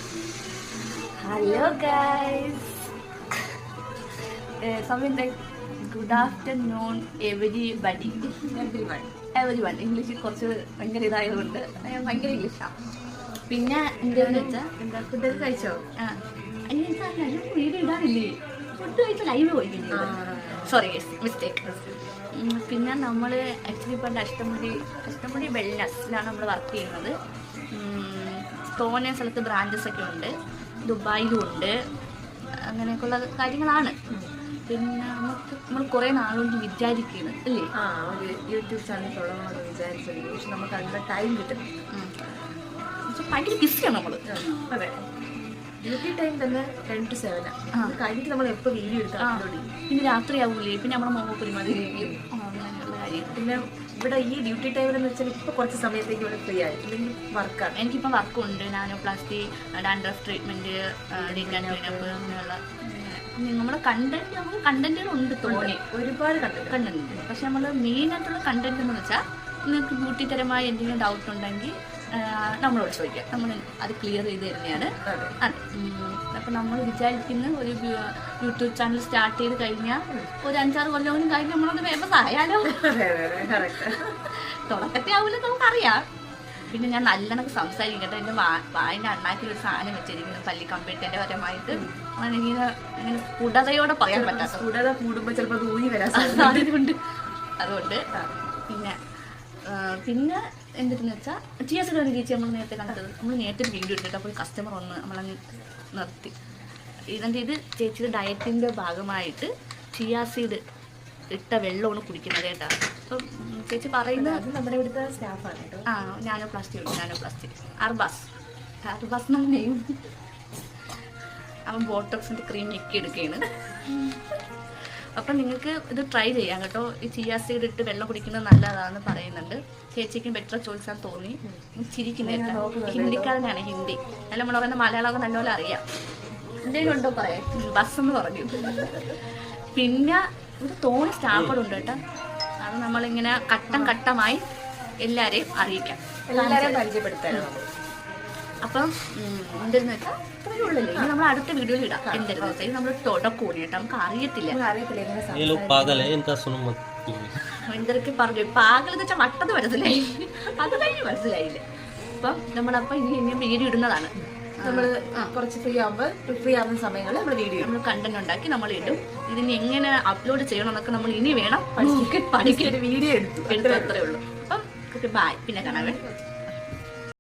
Hello guys. Something like good afternoon everybody. Everyone. ഇംഗ്ലീഷിൽ കുറച്ച് ഭയങ്കര ഇതായതുകൊണ്ട് ഭയങ്കര ഇംഗ്ലീഷാണ്. പിന്നെ എന്താണെന്ന് വെച്ചാൽ എന്താ ഫുഡ് കഴിച്ചോ? വീഡിയോ ഇടാനില്ലേ? ഫുഡ് കഴിച്ച ലൈവ് പോയില്ലേ? Sorry mistake. പിന്നെ നമ്മൾ ആക്ച്വലി ഇപ്പം അഷ്ടമുടി വെൽനസ്സിലാണ് നമ്മൾ വർക്ക് ചെയ്യുന്നത്. തോന്നിയ സ്ഥലത്ത് ബ്രാഞ്ചസ് ഒക്കെ ഉണ്ട്, ദുബായിലും ഉണ്ട്, അങ്ങനെയൊക്കെയുള്ള കാര്യങ്ങളാണ്. പിന്നെ നമ്മൾ കുറേ നാളുകൊണ്ട് വിചാരിക്കുന്നത് അല്ലേ ഒരു യൂട്യൂബ് ചാനൽ തുടങ്ങണമെന്ന് വിചാരിച്ചത്. പക്ഷെ നമുക്ക് അതിൻ്റെ ടൈം കിട്ടും. ഭയങ്കര ബിസിയാണ് നമ്മൾ. അതെ, ഡ്യൂട്ടി ടൈം തന്നെ 10 to 7 കഴിഞ്ഞിട്ട് നമ്മൾ എപ്പോൾ വീഡിയോ എടുക്കാം. പിന്നെ രാത്രിയാവൂലേ, പിന്നെ നമ്മുടെ മോഹപ്പൊരുമാതിരി ചെയ്യും, അങ്ങനെയുള്ള കാര്യം. പിന്നെ ഇവിടെ ഈ ഡ്യൂട്ടി ടൈമിലെന്ന് വെച്ചാൽ ഇപ്പോൾ കുറച്ച് സമയത്തേക്ക് ഇവിടെ ഫ്രീ ആയി. അല്ലെങ്കിൽ വർക്കാണ്. എനിക്കിപ്പോൾ വർക്കുണ്ട്, നാനോപ്ലാസ്റ്റി, ഡാൻഡ്രഫ് ട്രീറ്റ്മെൻറ്റ്, ഡീക്കാൻ ക്ലീനപ്പ്, അങ്ങനെയുള്ള നമ്മുടെ കണ്ടന്റുകളുണ്ട്. തോന്നി ഒരുപാട് കണ്ടന്റ് ഉണ്ട്. പക്ഷെ നമ്മൾ മെയിനായിട്ടുള്ള കണ്ടന്റ് എന്ന് വെച്ചാൽ നിങ്ങൾക്ക് ബ്യൂട്ടിപരമായ എന്തെങ്കിലും ഡൗട്ട് ഉണ്ടെങ്കിൽ നമ്മളോട് ചോദിക്കാം, നമ്മൾ അത് ക്ലിയർ ചെയ്ത് തരുന്നതാണ്. അതെ, അപ്പം നമ്മൾ വിചാരിക്കുന്ന ഒരു യൂട്യൂബ് ചാനൽ സ്റ്റാർട്ട് ചെയ്ത് കഴിഞ്ഞാൽ ഒരു 5-6 കൊല്ലം കഴിഞ്ഞ് നമ്മളൊന്ന് ഫേമസ് ആയാലോ. തുടക്കത്തെ ആവില്ല, നമുക്കറിയാം. പിന്നെ ഞാൻ നല്ലതൊക്കെ സംസാരിക്കും കേട്ടോ. എൻ്റെ വായൻ്റെ അണ്ണാക്കിൽ ഒരു സാധനം വെച്ചിരിക്കുന്നു, പല്ലി കമ്പ്യൂട്ടറിൻ്റെ പരമായിട്ട്. ഇങ്ങനെ സ്ഫുടതയോടെ പറയാൻ പറ്റാത്ത, സ്ഫുടത കൂടുമ്പോൾ ചിലപ്പോൾ ഊരി വരാൻ സാധ്യതയുണ്ട്. അതുകൊണ്ട് പിന്നെ എന്തെന്ന് വെച്ചാൽ ചിയാസിഡാണ് ചേച്ചി നമ്മൾ നേരത്തെ കണ്ടത്. നമ്മൾ നേരത്തെ വീഡിയോ എടുത്തിട്ട് അപ്പോൾ കസ്റ്റമർ ഒന്ന് നമ്മളങ്ങ് നിർത്തി. ഇത് ചേച്ചിയുടെ ഡയറ്റിൻ്റെ ഭാഗമായിട്ട് ചിയാസീഡ് ഇട്ട വെള്ളമാണ് കുടിക്കുന്നത് കേട്ടോ. അപ്പം ചേച്ചി പറയുന്നത് നമ്മുടെ ഇവിടുത്തെ സ്റ്റാഫാണ് കേട്ടോ. നാനോപ്ലാസ്റ്റി അർബാസ് നമ്മൾ നെയ്യും. അവൻ ബോട്ടോക്സിൻ്റെ ക്രീം ഞെക്കി എടുക്കുകയാണ്. അപ്പം നിങ്ങൾക്ക് ഇത് ട്രൈ ചെയ്യാം കേട്ടോ. ഈ ചിയാ സീഡ് ഇട്ട് വെള്ളം കുടിക്കുന്നത് നല്ലതാണെന്ന് പറയുന്നുണ്ട്. ചേച്ചിക്കും ബെറ്റർ ചോയ്സാൻ തോന്നി. ചിരിക്കുന്ന ഹിന്ദിക്കാരനാണ്, ഹിന്ദി. അല്ല നമ്മൾ പറയുന്ന മലയാളമൊക്കെ നല്ലപോലെ അറിയാം. എന്തെങ്കിലും ഉണ്ടോ പറയാം? ബസ് എന്ന് പറഞ്ഞു. പിന്നെ ഒരു തോന്നി സ്റ്റാഫുണ്ട് കേട്ടോ. അത് നമ്മളിങ്ങനെ ഘട്ടമായി എല്ലാവരെയും അറിയിക്കാം, എല്ലാവരെയും പരിചയപ്പെടുത്താനോ. അപ്പം എന്തെന്ന് വെച്ചാൽ ഇത്രയേ ഉള്ളല്ലേ. ഇനി നമ്മൾ അടുത്ത വീഡിയോയിൽ ഇടാം. എന്തെന്ന് വെച്ചാൽ നമ്മൾ തുടക്കൂടി കേട്ടോ, നമുക്ക് അറിയത്തില്ല. എന്തൊക്കെ പറഞ്ഞു പാകലെന്ന് വെച്ചാൽ വട്ടത് മനസ്സിലായി, അത് കഴിഞ്ഞ് മനസ്സിലായില്ലേ. അപ്പം നമ്മളപ്പം ഇനി വീഡിയോ ഇടുന്നതാണ്. നമ്മൾ കുറച്ച് ഫ്രീ ആവുന്ന സമയങ്ങളിൽ നമ്മൾ കണ്ടന്റ് ഉണ്ടാക്കി നമ്മൾ ഇടും. ഇതിന് എങ്ങനെ അപ്ലോഡ് ചെയ്യണം എന്നൊക്കെ നമ്മൾ ഇനി വേണം പഠിക്കാൻ. വീഡിയോ എടുത്തു അത്രേ ഉള്ളൂ. അപ്പം ബൈ, പിന്നെ കാണാവേ.